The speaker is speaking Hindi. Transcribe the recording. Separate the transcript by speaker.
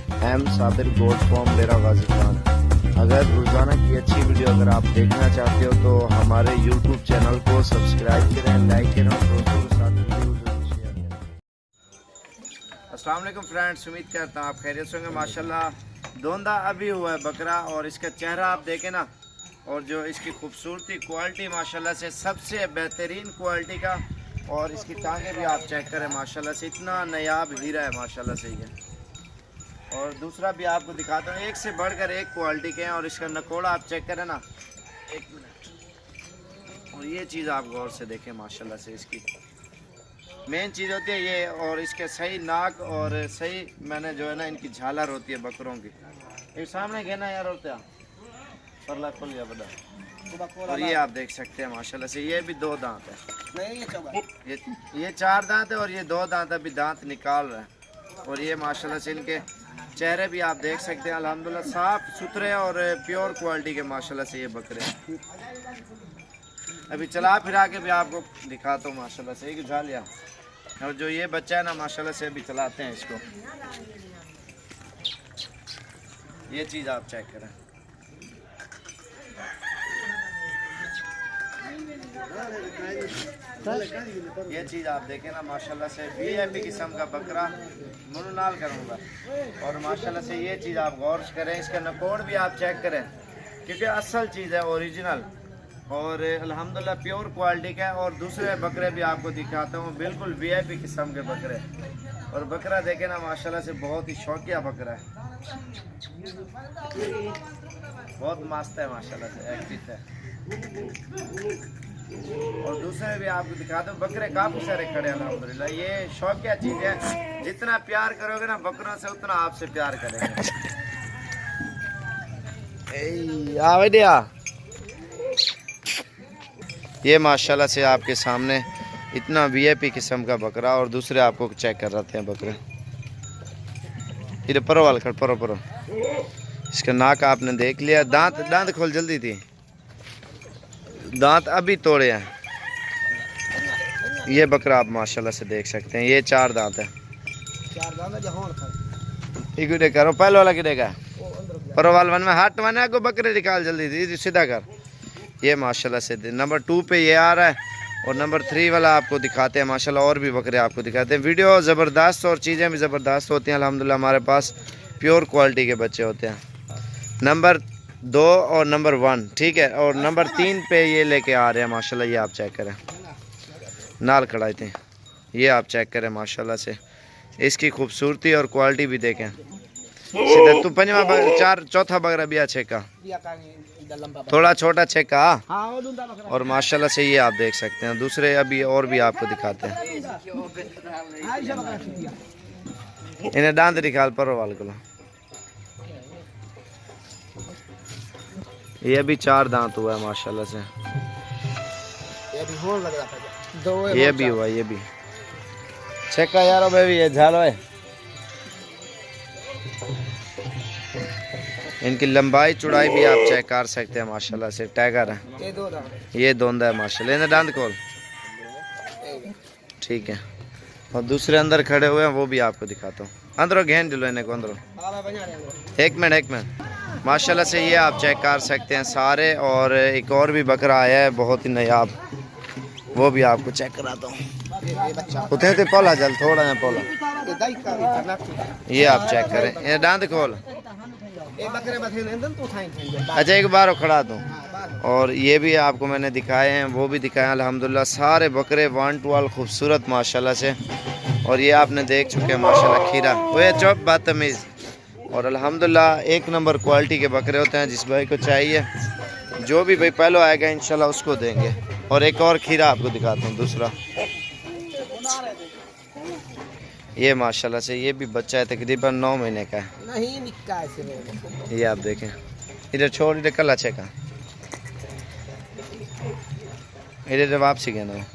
Speaker 1: एम साबिर गोट फॉर्म डेरा गाजी खान। अगर रोजाना की अच्छी वीडियो अगर आप देखना चाहते हो तो हमारे YouTube चैनल को सब्सक्राइब करें, लाइक करें और दोस्तों के साथ वीडियो जरूर शेयर करें। अस्सलाम वालेकुम फ्रेंड्स, उम्मीद करता हूँ आप खैरियत से होंगे। माशाल्लाह दोंदा अभी हुआ है बकरा और इसका चेहरा आप देखें ना, और जो इसकी खूबसूरती क्वालिटी माशाल्लाह से सबसे बेहतरीन क्वालिटी का, और इसकी टांगें भी आप चेक करें माशाल्लाह से इतना नायाब हीरा है माशाल्लाह से ये। और दूसरा भी आपको दिखाता हूँ, एक से बढ़कर एक क्वालिटी के हैं। और इसका नकोड़ा आप चेक करें ना, एक मिनट, और ये चीज़ आप गौर से देखें माशाल्लाह से। इसकी मेन चीज़ होती है ये, और इसके सही नाक और सही मैंने जो है ना इनकी झालर होती है बकरों की। एक सामने कहना यार होता है परला खोल गया बड़ा। और ये आप देख सकते हैं माशाल्लाह से, ये भी 2 दांत है, ये 4 दांत है और ये 2 दांत अभी दांत निकाल रहे हैं। और ये माशाल्लाह से इनके चेहरे भी आप देख सकते हैं अल्हम्दुलिल्लाह साफ सुथरे और प्योर क्वालिटी के माशाल्लाह से ये बकरे। अभी चला फिरा के भी आपको दिखाता हूँ माशाल्लाह से। एक उठा लिया, और जो ये बच्चा है ना माशाल्लाह से अभी चलाते हैं इसको। ये चीज़ आप चेक करें, ये चीज़ आप देखें ना माशाल्लाह से VIP किस्म का बकरा मुनुनाल करूँगा। और माशाल्लाह से ये चीज़ आप गौर करें, इसका नकोड़ भी आप चेक करें क्योंकि असल चीज़ है, ओरिजिनल और अल्हम्दुलिल्लाह प्योर क्वालिटी का है। और दूसरे बकरे भी आपको दिखाता हूँ, बिल्कुल VIP किस्म के बकरे। और बकरा देखें ना माशाल्लाह से बहुत ही शौकिया बकरा है, बहुत मस्त है माशाल्लाह से, एक्टिव है। और दूसरे भी आपको दिखाता हूँ, बकरे काफ़ी सारे खड़े हैं अल्हम्दुलिल्लाह। ये शौकिया चीज़ है, जितना प्यार करोगे ना बकरों से उतना आपसे प्यार करेंगे। ये माशाल्लाह से आपके सामने इतना VIP किस्म का बकरा। और दूसरे आपको चेक कर रहे हैं बकरे, इधर परो वाल खड़, परो इसका नाक आपने देख लिया। दांत खोल जल्दी थी, दांत अभी तोड़े हैं। ये बकरा आप माशाल्लाह से देख सकते हैं, ये 4 दांत है। एक करो पहले वाला किधे का परो वाल वन में हाथ माने को बकरे निकाल जल्दी थी, सीधा कर। ये माशाल्लाह से नंबर 2 पे ये आ रहा है। और नंबर 3 वाला आपको दिखाते हैं माशाल्लाह, और भी बकरे आपको दिखाते हैं। वीडियो ज़बरदस्त और चीज़ें भी ज़बरदस्त होती हैं अल्हम्दुलिल्लाह। हमारे पास प्योर क्वालिटी के बच्चे होते हैं। नंबर 2 और नंबर 1 ठीक है, और नंबर 3 पे ये लेके आ रहे हैं माशाल्लाह। ये आप चेक करें, नाल खड़ाए थे, ये आप चेक करें माशाल्लाह से। इसकी खूबसूरती और क्वालिटी भी देखें। सीधा तू पंजवा चौथा बकरा भी अच्छे का, थोड़ा छोटा छेका। और माशाल्लाह से ये आप देख सकते हैं। दूसरे अभी और भी आपको दिखाते हैं, इन्हें दांत निकाल परो वाल को। ये भी 4 दांत हुआ है माशाल्लाह से, ये भी हुआ, ये भी छेका यारो बेबी, ये झालो है। इनकी लंबाई चौड़ाई भी आप चेक कर सकते हैं माशाल्लाह से। टाइगर है, ये दोंदा है माशाल्लाह। इन्हें दांत खोल, ठीक है। और दूसरे अंदर खड़े हुए हैं वो भी आपको दिखाता हूँ। अंदरों घेन दिलो इन्हें को अंदरों, एक मिनट माशाल्लाह से ये आप चेक कर सकते हैं सारे। और एक और भी बकरा आया है बहुत ही नायाब, वो भी आपको चेक कराता हूँ। उठे थे पोला जल थोड़ा ना पोला, ये आप चेक करें। ये दांत खोल, अच्छा एक बार खड़ा दूँ। और ये भी आपको मैंने दिखाए हैं, वो भी दिखाए अल्हम्दुलिल्लाह। सारे बकरे 1 to 1 खूबसूरत माशाल्लाह से। और ये आपने देख चुके हैं माशाल्लाह खीरा, वो चौप बदतमीज़। और अल्हम्दुलिल्लाह 1 नंबर क्वालिटी के बकरे होते हैं। जिस भाई को चाहिए, जो भी भाई पहले आएगा इंशाल्लाह उसको देंगे। और एक और खीरा आपको दिखाता हूँ, दूसरा ये माशाल्लाह से, ये भी बच्चा है, तकरीबन 9 महीने का है। नहीं निक्का है, ये आप देखें। इधर छोड़, इधर कल अच्छे का, इधर वापसी कहना है।